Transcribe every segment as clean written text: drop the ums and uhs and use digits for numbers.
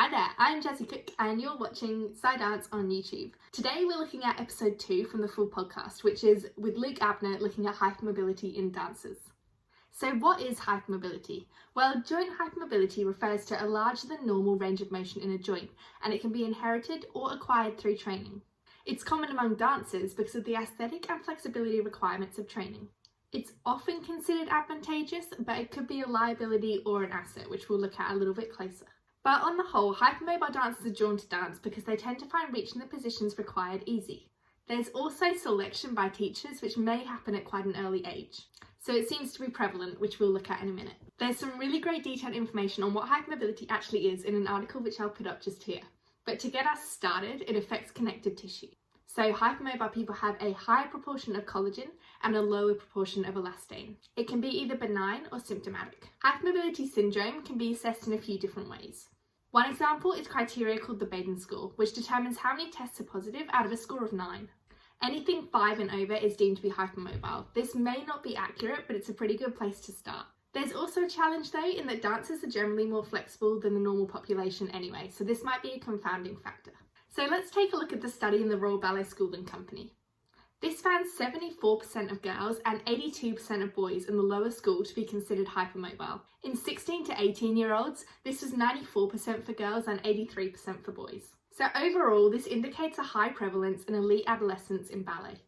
Hi there, I'm Jessie Cook and you're watching SciDance on YouTube. Today we're looking at episode 2 from the full podcast, which is with Luke Abnett looking at hypermobility in dancers. So what is hypermobility? Well, joint hypermobility refers to a larger than normal range of motion in a joint, and it can be inherited or acquired through training. It's common among dancers because of the aesthetic and flexibility requirements of training. It's often considered advantageous, but it could be a liability or an asset, which we'll look at a little bit closer. But on the whole, hypermobile dancers are drawn to dance because they tend to find reaching the positions required easy. There's also selection by teachers, which may happen at quite an early age. So it seems to be prevalent, which we'll look at in a minute. There's some really great detailed information on what hypermobility actually is in an article which I'll put up just here. But to get us started, it affects connective tissue. So hypermobile people have a higher proportion of collagen and a lower proportion of elastane. It can be either benign or symptomatic. Hypermobility syndrome can be assessed in a few different ways. One example is criteria called the Baden score, which determines how many tests are positive out of a score of 9. Anything 5 and over is deemed to be hypermobile. This may not be accurate, but it's a pretty good place to start. There's also a challenge though, in that dancers are generally more flexible than the normal population anyway, so this might be a confounding factor. So let's take a look at the study in the Royal Ballet School and Company. This found 74% of girls and 82% of boys in the lower school to be considered hypermobile. In 16 to 18-year-olds, this was 94% for girls and 83% for boys. So overall, this indicates a high prevalence in elite adolescents in ballet.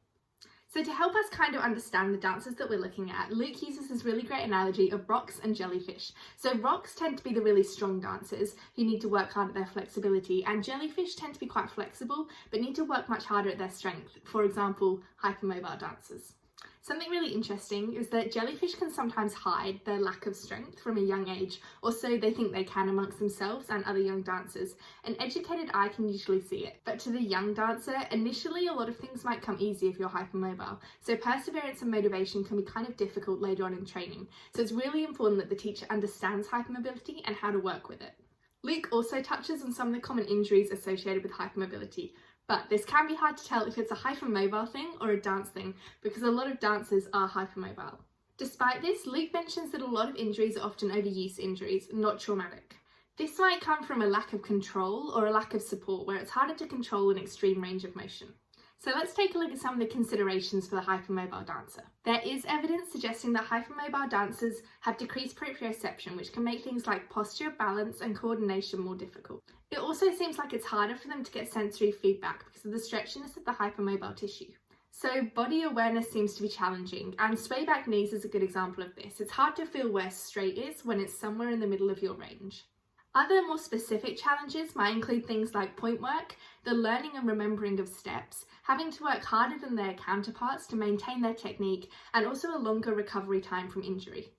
So to help us kind of understand the dancers that we're looking at, Luke uses this really great analogy of rocks and jellyfish. So rocks tend to be the really strong dancers who need to work hard at their flexibility, and jellyfish tend to be quite flexible but need to work much harder at their strength, for example, hypermobile dancers. Something really interesting is that jellyfish can sometimes hide their lack of strength from a young age, or so they think they can amongst themselves and other young dancers. An educated eye can usually see it, but to the young dancer, initially a lot of things might come easy if you're hypermobile, so perseverance and motivation can be kind of difficult later on in training. So it's really important that the teacher understands hypermobility and how to work with it. Luke also touches on some of the common injuries associated with hypermobility. But this can be hard to tell if it's a hypermobile thing or a dance thing, because a lot of dancers are hypermobile. Despite this, Luke mentions that a lot of injuries are often overuse injuries, not traumatic. This might come from a lack of control or a lack of support, where it's harder to control an extreme range of motion. So let's take a look at some of the considerations for the hypermobile dancer. There is evidence suggesting that hypermobile dancers have decreased proprioception, which can make things like posture, balance and coordination more difficult. It also seems like it's harder for them to get sensory feedback because of the stretchiness of the hypermobile tissue. So body awareness seems to be challenging, and sway back knees is a good example of this. It's hard to feel where straight is when it's somewhere in the middle of your range. Other more specific challenges might include things like point work, the learning and remembering of steps, having to work harder than their counterparts to maintain their technique, and also a longer recovery time from injury.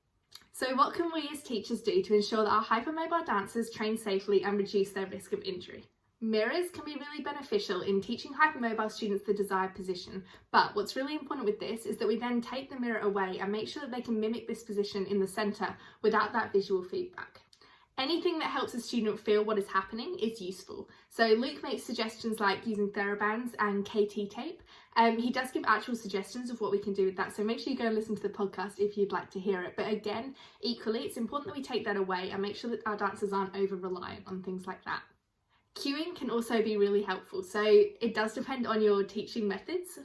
So what can we as teachers do to ensure that our hypermobile dancers train safely and reduce their risk of injury? Mirrors can be really beneficial in teaching hypermobile students the desired position, but what's really important with this is that we then take the mirror away and make sure that they can mimic this position in the centre without that visual feedback. Anything that helps a student feel what is happening is useful. So Luke makes suggestions like using TheraBands and KT tape. He does give actual suggestions of what we can do with that, so make sure you go and listen to the podcast if you'd like to hear it. But again, equally, it's important that we take that away and make sure that our dancers aren't over-reliant on things like that. Cueing can also be really helpful, so it does depend on your teaching methods,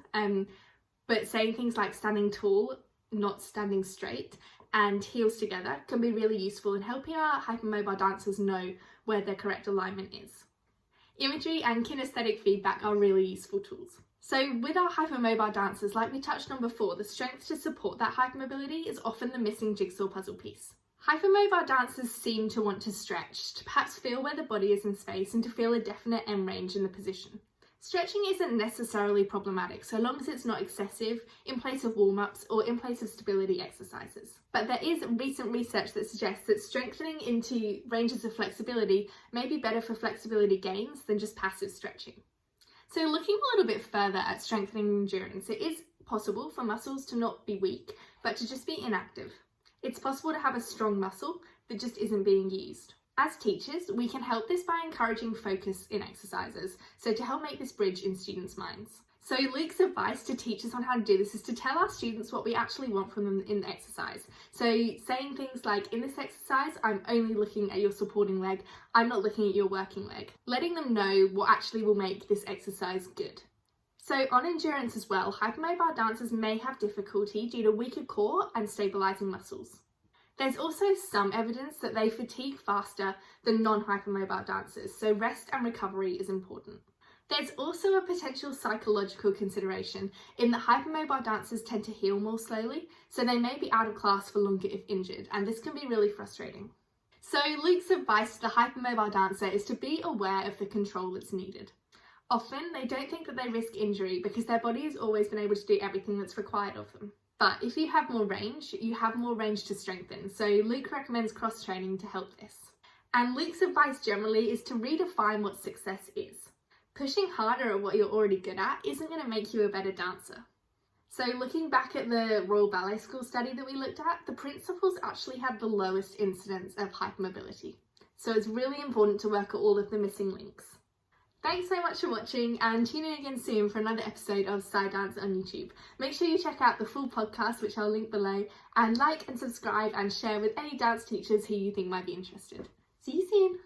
but saying things like standing tall, not standing straight, and heels together can be really useful in helping our hypermobile dancers know where their correct alignment is. Imagery and kinesthetic feedback are really useful tools. So with our hypermobile dancers, like we touched on before, the strength to support that hypermobility is often the missing jigsaw puzzle piece. Hypermobile dancers seem to want to stretch, to perhaps feel where the body is in space and to feel a definite end range in the position. Stretching isn't necessarily problematic so long as it's not excessive, in place of warm-ups or in place of stability exercises. But there is recent research that suggests that strengthening into ranges of flexibility may be better for flexibility gains than just passive stretching. So looking a little bit further at strengthening endurance, it is possible for muscles to not be weak, but to just be inactive. It's possible to have a strong muscle that just isn't being used. As teachers, we can help this by encouraging focus in exercises, so to help make this bridge in students' minds. So Luke's advice to teachers on how to do this is to tell our students what we actually want from them in the exercise. So saying things like, in this exercise, I'm only looking at your supporting leg, I'm not looking at your working leg. Letting them know what actually will make this exercise good. So on endurance as well, hypermobile dancers may have difficulty due to weaker core and stabilising muscles. There's also some evidence that they fatigue faster than non-hypermobile dancers, so rest and recovery is important. There's also a potential psychological consideration in that hypermobile dancers tend to heal more slowly, so they may be out of class for longer if injured, and this can be really frustrating. So Luke's advice to the hypermobile dancer is to be aware of the control that's needed. Often they don't think that they risk injury because their body has always been able to do everything that's required of them. But if you have more range, you have more range to strengthen, so Luke recommends cross-training to help this. And Luke's advice generally is to redefine what success is. Pushing harder at what you're already good at isn't going to make you a better dancer. So looking back at the Royal Ballet School study that we looked at, the principals actually had the lowest incidence of hypermobility. So it's really important to work at all of the missing links. Thanks so much for watching, and tune in again soon for another episode of SciDance on YouTube. Make sure you check out the full podcast, which I'll link below, and like and subscribe and share with any dance teachers who you think might be interested. See you soon!